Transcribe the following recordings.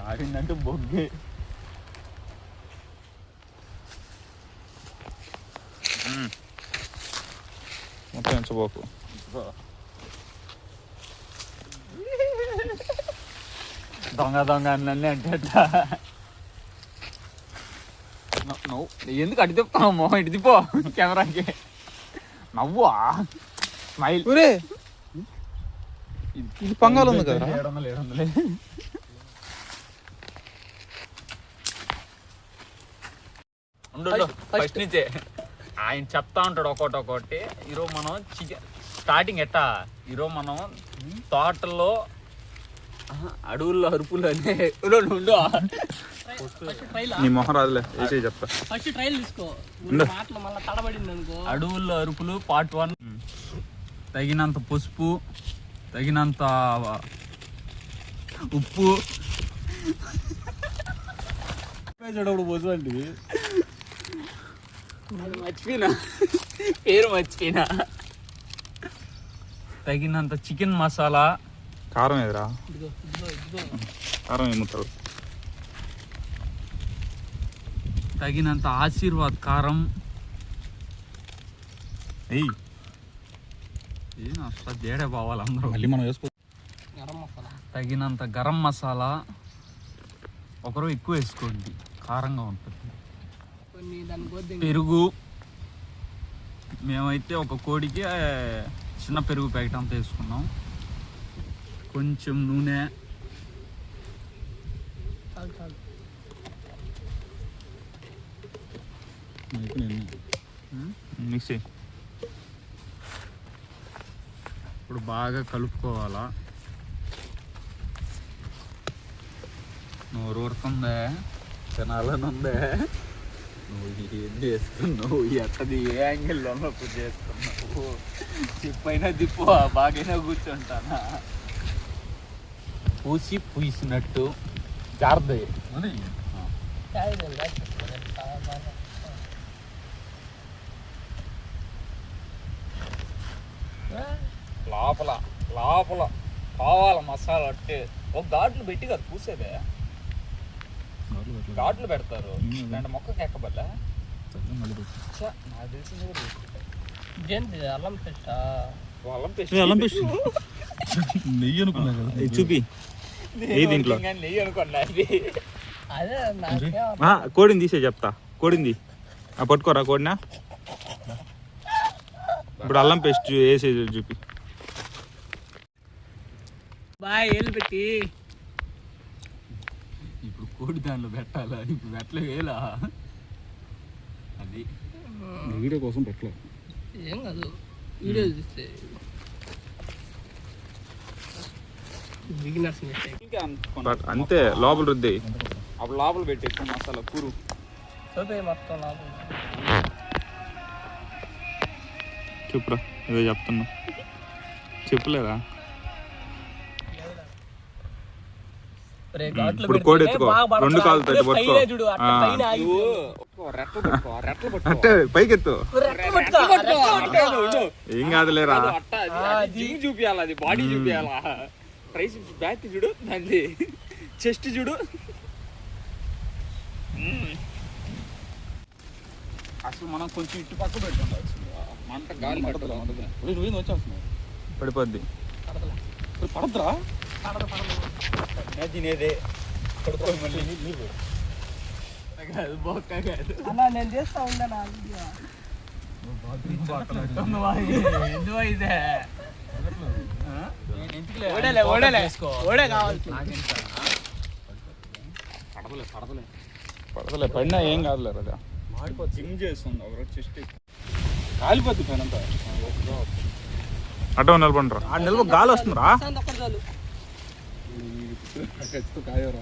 కాగిందంటే బొగ్గే. మొత్తం ఎంచబోకు. దొంగ దొంగ అన్నీ అంటే నవ్వు ఎందుకు అటు తిప్పుతావు మొహం ఇటు తిప్పో కెమెరాకి. నవ్వా స్మైల్. ఇది పంగాలు ఉంది కదా. 700 ఫస్ట్ నుంచే ఆయన చెప్తా ఉంటాడు ఒక్కొక్కటి. ఈరోజు మనం చికెన్ స్టార్టింగ్ ఎట్టా, ఈరోజు మనం తోటల్లో అడవుల్లో అరుపులు అనే ఉండు. నీ మొహం రాదులే, వేసే చెప్తా. ఫస్ట్ ట్రైల్ తీసుకో. మళ్ళీ తడబడింది అనుకో. అడవుల్లో అరుపులు పార్ట్ 1. తగినంత పసుపు, తగినంత ఉప్పు. చూడప్పుడు పసుపు అండి మర్చిపోయినా, పేరు మర్చిపోయినా. తగినంత చికెన్ మసాలా. కారం ఏదిరా? కారం ఏముతారు? తగినంత ఆశీర్వాద్ కారం. ఏం అసలు తేడా పోవాలి అందరూ. మళ్ళీ మనం వేసుకో. తగినంత గరం మసాలా. ఒకరు ఎక్కువ వేసుకోండి, కారంగా ఉంటుంది. పెరుగు. మేమైతే ఒక కోడికి చిన్న పెరుగు ప్యాకెట్ అంతా వేసుకున్నాం. కొంచెం నూనె. మిక్స్ చేయి. ఇప్పుడు బాగా కలుపుకోవాలా. నోరు ఊరుతుందే, తినాలనుందే. నువ్వు ఏం చేస్తున్నావు, ఎట్టది ఏ యాంగిల్లో నొప్పి చేస్తున్నావు. చిప్పైనా దిప్పు, బాగైనా కూర్చుంటానా. పూసినట్టు జాగ్రత్త. లోపల లోపల కావాల మసాలా అంటే ఒక ఘాట్లు పెట్టి కదా పూసేదే. ఘాట్లు పెడతారు అంటే మొక్కకి ఎక్కబల్లా. నాకు తెలిసింది అల్లం పేస్ట్. అల్లం పేస్ట్ నెయ్యి అనుకున్నా కదా. చూపి దీంట్లో నెయ్యి అనుకోండి. అది కోడిని తీసే చెప్తా. కోడింది పట్టుకోరా కోడినా. ఇప్పుడు అల్లం పేస్ట్ వేసేది చూపి. బాయ్ ఏళ్ళు పెట్టి ఇప్పుడు కోడి దానిలో పెట్టాలా, ఇప్పుడు పెట్టలే వేలా. అది వీడియో కోసం పెట్టలేదు. ఏం కాదు, వీడియో చూస్తే అంతే. లోపల రుద్ది అప్పుడు లోపల పెట్టేసి మసాలా కూరు మొత్తం లోపల. చెప్పురా, ఏదో చెప్తున్నా. చెప్పలేదా? ఇప్పుడు కోడి ఎత్తుకో, 2 కాళ్ళతో పట్టుకో. అంటే పైకెత్తు. ఏం కాదులేరా. చూపియాలి, అది బాడీ చూపియాలా. ప్రైస్ బ్యాక్ చూడు, దాన్ని చెస్ట్ చూడు. అసలు మనం కొంచెం ఇటు పక్క పెట్టుకుంటాం. మంట గాలి వచ్చేస్తున్నాయి. పడిపోద్ది. పడద్దురా తినేదే. పడుకోవాలి మళ్ళీ. బొక్క కాదు అలా నేను చేస్తా ఉండనా. పడతలే, పడినా ఏం కాదులే. కదా జిమ్ చేస్తుంది ఒకరోజు చెస్ట్ కాలిపోద్ది పైన అంతా. అటో నిలబడరా. ఆ నిలబ గాలి వస్తుందిరా. కాయరా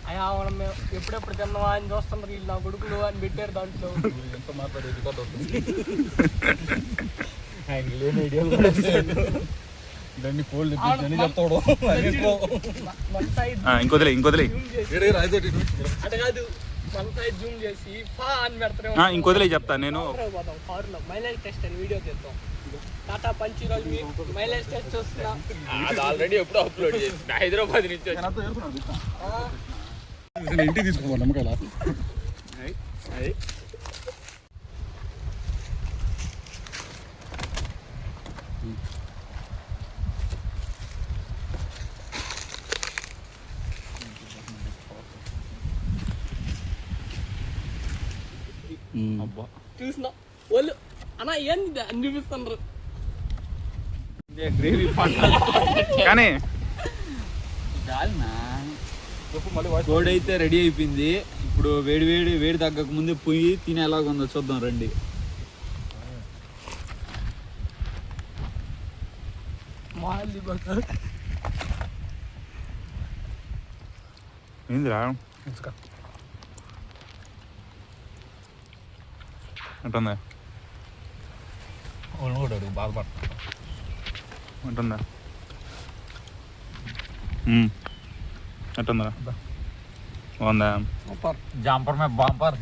అయ్యా మేము ఎప్పుడెప్పుడు తిన్నావా అని చూస్తున్నారు వీళ్ళు, నా కొడుకులు అని పెట్టారు దాంట్లో. ఎంత మాట్లాడేది కదా. దాన్ని కోళ్ళు అని చెప్తాడు మన సైడ్ ఇంకొదిలే జూమ్ చేసి అంటే కాదు మన సైడ్ జూమ్ చేసి ఫా అని పెడతారు ఇంకొదిలే చెప్తా నేను పోతాం కారులో మైలేజ్ టెస్ట్ అని వీడియో చేద్దాం టాటా పంచ్ రోజు మైలేజ్ టెస్ట్ చూస్తున్నా అది ఆల్రెడీ ఎప్పుడో అప్లోడ్ చేసి హైదరాబాద్ నుంచి వచ్చి. ఇంటికి తీసుకోవాలి నమ్మకాల అది అబ్బా చూసిన వాళ్ళు అన్న ఏంది అని చూపిస్తున్నారు గ్రేవీ కానీ కోడి అయితే రెడీ అయిపోయింది. ఇప్పుడు వేడి తగ్గక ముందే పోయి తినే ఎలాగుందో చూద్దాం రండి. ఏందిరా ఉంటుందా బాధపడతాడు ఉంటుందా ఎట్టుందా బాగుందా జాంపర్ మే బాంపర్